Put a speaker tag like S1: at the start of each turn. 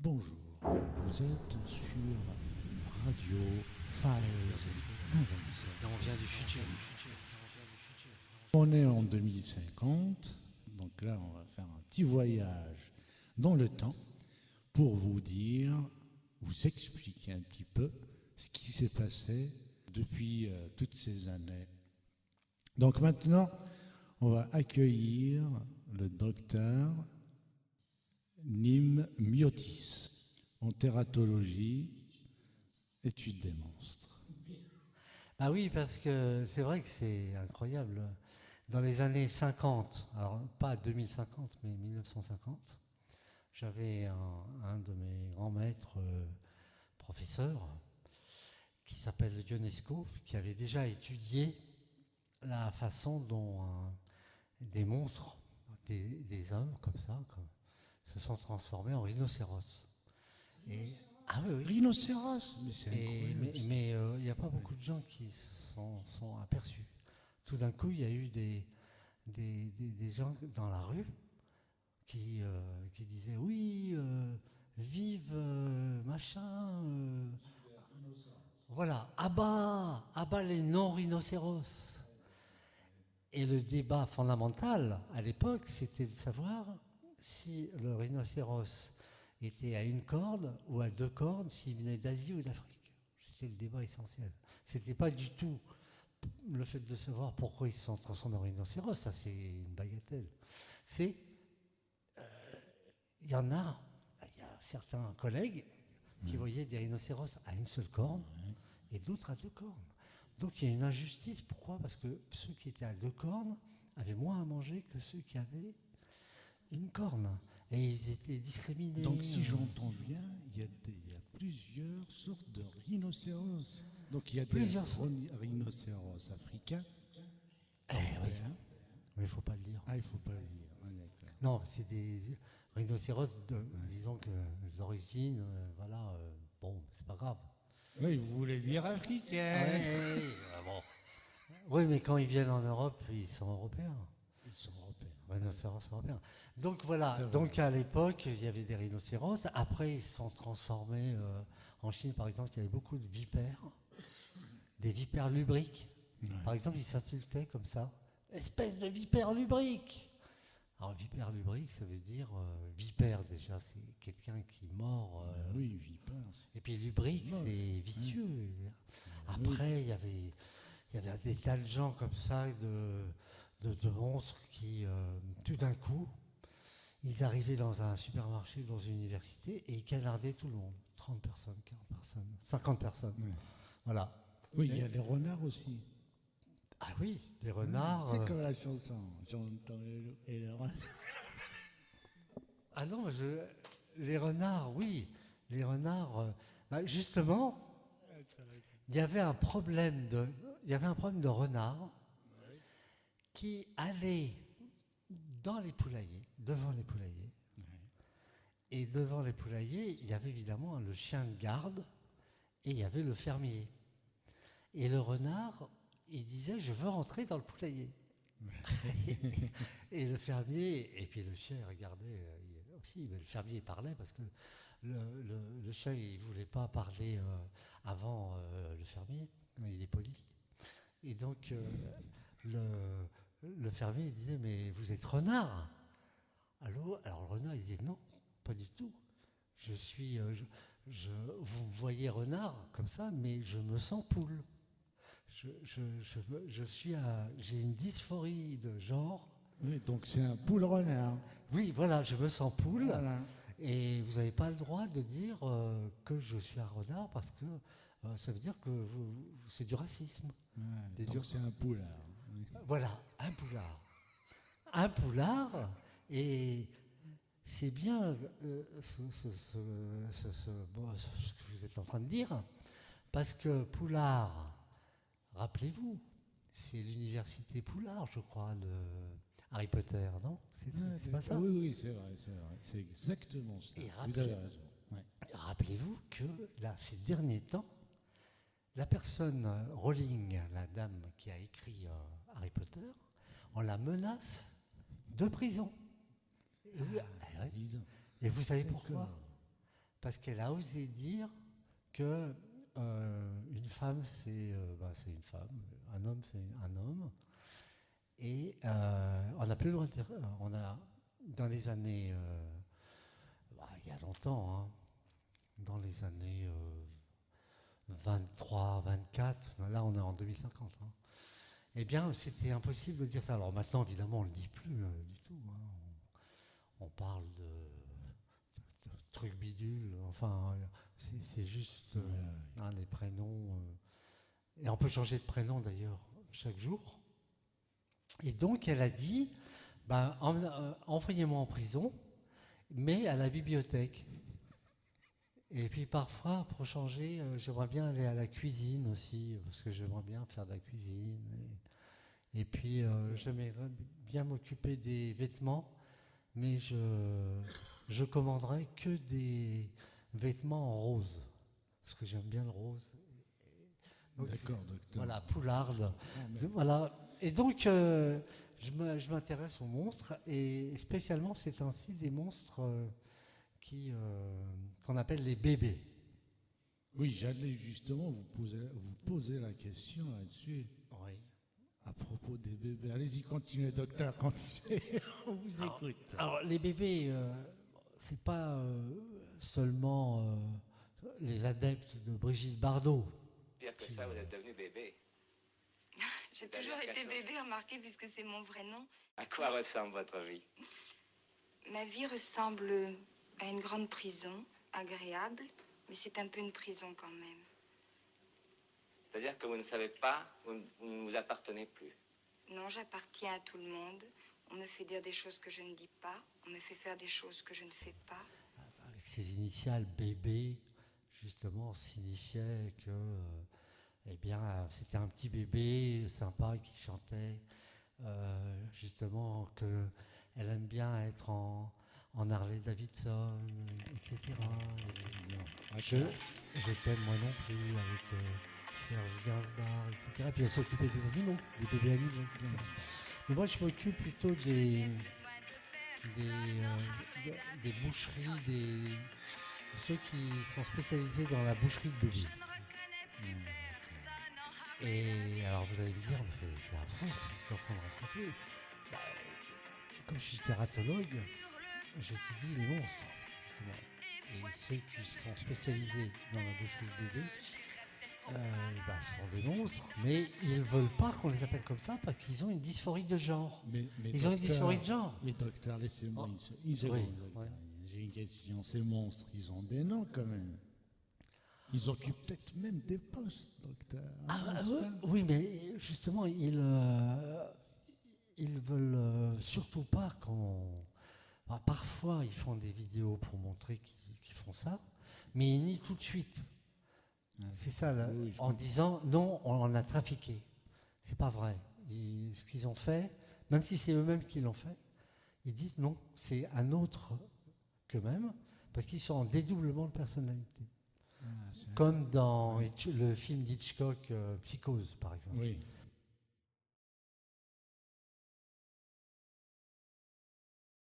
S1: Bonjour, vous êtes sur Radio Files 127.
S2: On vient du futur.
S1: On est en 2050, donc là on va faire un petit voyage dans le temps pour vous dire, vous expliquer un petit peu ce qui s'est passé depuis toutes ces années. Donc maintenant, on va accueillir le docteur Nîmes Miotis en tératologie, étude des monstres.
S2: Ah oui, parce que c'est vrai que c'est incroyable. Dans les années 50, alors pas 2050, mais 1950, j'avais un de mes grands maîtres professeurs qui s'appelle Ionesco, qui avait déjà étudié la façon dont des monstres, des hommes comme ça, se sont transformés en rhinocéros. Et, ah oui, oui.
S1: Rhinocéros, mais c'est incroyable.
S2: Mais il n'y a pas beaucoup de gens qui sont aperçus. Tout d'un coup, il y a eu des gens dans la rue qui disaient oui, vive machin. Voilà, abat les non-rhinocéros. Et le débat fondamental à l'époque, c'était de savoir si le rhinocéros était à une corde ou à deux cordes, s'il venait d'Asie ou d'Afrique. C'était le débat essentiel. C'était pas du tout le fait de savoir pourquoi ils se sont transformés en rhinocéros, ça c'est une bagatelle. C'est, il y a certains collègues qui voyaient des rhinocéros à une seule corne et d'autres à deux cornes. Donc il y a une injustice. Pourquoi ? Parce que ceux qui étaient à deux cornes avaient moins à manger que ceux qui avaient une corne. Et ils étaient discriminés.
S1: Donc si j'entends bien, il y a plusieurs sortes de rhinocéros. Donc il y a des rhinocéros africains, européens.
S2: Mais il ne faut pas le dire.
S1: Ah, il ne faut pas le dire. Ah, d'accord.
S2: Non, c'est des rhinocéros, disons que d'origine, voilà, bon, c'est pas grave.
S1: Oui, vous voulez dire africain.
S2: Bon. Oui, mais quand ils viennent en Europe, ils sont européens.
S1: Ils sont européens.
S2: Rhinocéros européens. Donc voilà, donc à l'époque, il y avait des rhinocéros. Après, ils se sont transformés. En Chine, par exemple, il y avait beaucoup de vipères, des vipères lubriques. Ouais. Par exemple, ils s'insultaient comme ça. Espèce de vipère lubrique. Alors, vipère lubrique, ça veut dire vipère déjà, c'est quelqu'un qui mord.
S1: Oui, vipère.
S2: Et puis lubrique, c'est vicieux. Après, il y avait des tas de gens comme ça, de monstres qui, tout d'un coup, ils arrivaient dans un supermarché, dans une université, et ils canardaient tout le monde. 30 personnes, 40 personnes, 50 personnes. Oui. Voilà.
S1: Oui, il y a les renards aussi.
S2: Ah oui, les renards.
S1: C'est comme la chanson. J'entends les renards.
S2: Ah non, les renards, oui. Les renards, justement, il y avait un problème de renards qui allait dans les poulaillers, devant les poulaillers. Et devant les poulaillers, il y avait évidemment le chien de garde et il y avait le fermier. Et le renard, il disait « je veux rentrer dans le poulailler ». Et le fermier, et puis le chien, il regardait aussi, mais le fermier parlait parce que le chien, il ne voulait pas parler avant le fermier, il est poli. Et donc, le fermier il disait « mais vous êtes renard ?» Alors le renard, il disait « non, pas du tout. Je suis, vous voyez renard comme ça, mais je me sens poule. J'ai une dysphorie de genre. »
S1: Oui, donc c'est un poule renard.
S2: Oui, voilà, je me sens poule.
S1: Voilà.
S2: Et vous n'avez pas le droit de dire que je suis un renard parce que ça veut dire que c'est du racisme.
S1: Ouais, donc c'est un poulard. Oui.
S2: Voilà, un poulard. Un poulard, et c'est bien ce que vous êtes en train de dire, parce que Poulard, rappelez-vous, c'est l'université Poulard, je crois, de Harry Potter, non ? C'est pas ça ?
S1: Oui, c'est vrai. C'est exactement ça. Vous avez raison. Ouais.
S2: Rappelez-vous que là, ces derniers temps, la personne Rowling, la dame qui a écrit Harry Potter, on la menace de prison. Et vous savez pourquoi ? parce qu'elle a osé dire que une femme, c'est une femme, un homme, c'est un homme. Et on n'a plus le droit de dire. On a, dans les années. Il y a longtemps, hein, dans les années 23, 24, là on est en 2050. Hein, eh bien, c'était impossible de dire ça. Alors maintenant, évidemment, on ne le dit plus du tout. Hein. On parle de trucs bidules. Enfin, c'est juste les prénoms. Et on peut changer de prénom d'ailleurs chaque jour. Et donc, elle a dit envoyez-moi en prison, mais à la bibliothèque. Et puis parfois, pour changer, j'aimerais bien aller à la cuisine aussi, parce que j'aimerais bien faire de la cuisine. Et puis, j'aimerais bien m'occuper des vêtements, mais je commanderais que des vêtements en rose, parce que j'aime bien le rose. Donc,
S1: d'accord, docteur.
S2: Voilà, poularde. Voilà. Et donc, je m'intéresse aux monstres, et spécialement, c'est ainsi des monstres qu'on appelle les bébés.
S1: Oui, j'allais justement vous poser la question là-dessus.
S2: Oui.
S1: À propos des bébés. Allez-y, continuez, docteur, continuez. On vous écoute.
S2: Alors, les bébés, c'est pas seulement les adeptes de Brigitte Bardot.
S3: Pire que ça, vous êtes devenu bébé.
S4: J'ai toujours été bébé, remarquez, puisque c'est mon vrai nom.
S3: À quoi ressemble votre vie?
S4: Ma vie ressemble à une grande prison, agréable, mais c'est un peu une prison quand même.
S3: C'est-à-dire que vous ne savez pas, vous ne vous appartenez plus.
S4: Non, j'appartiens à tout le monde. On me fait dire des choses que je ne dis pas. On me fait faire des choses que je ne fais pas.
S2: Avec ses initiales, bébé, justement, signifiait que c'était un petit bébé sympa qui chantait, justement, qu'elle aime bien être en Harley Davidson, etc. Je t'aime moi non plus, avec Serge Gainsbourg, etc. Puis elle s'occupait des animaux, des bébés animaux. Mais moi, je m'occupe plutôt des boucheries, ceux qui sont spécialisés dans la boucherie de bébés. Et alors vous allez me dire, c'est affreux ce que tu es en train de raconter. Comme je suis tératologue, j'étudie les monstres, justement. Et ceux qui sont spécialisés dans la boucherie de bébés, ce sont des monstres, mais ils ne veulent pas qu'on les appelle comme ça parce qu'ils ont une dysphorie de genre. Ils ont une dysphorie de genre.
S1: Mais docteur, laissez-moi une seconde.
S2: Oui.
S1: J'ai une question. Ces monstres, ils ont des noms quand même. Ils occupent peut-être même des postes, docteur.
S2: Oui, mais justement, ils veulent surtout pas qu'on... parfois, ils font des vidéos pour montrer qu'ils font ça, mais ils nient tout de suite. C'est ça, en disant non, on en a trafiqué. C'est pas vrai. Ce qu'ils ont fait, même si c'est eux-mêmes qui l'ont fait, ils disent non, c'est un autre qu'eux-mêmes, parce qu'ils sont en dédoublement de personnalité. Comme dans le film d'Hitchcock, Psychose, par exemple.
S1: Oui.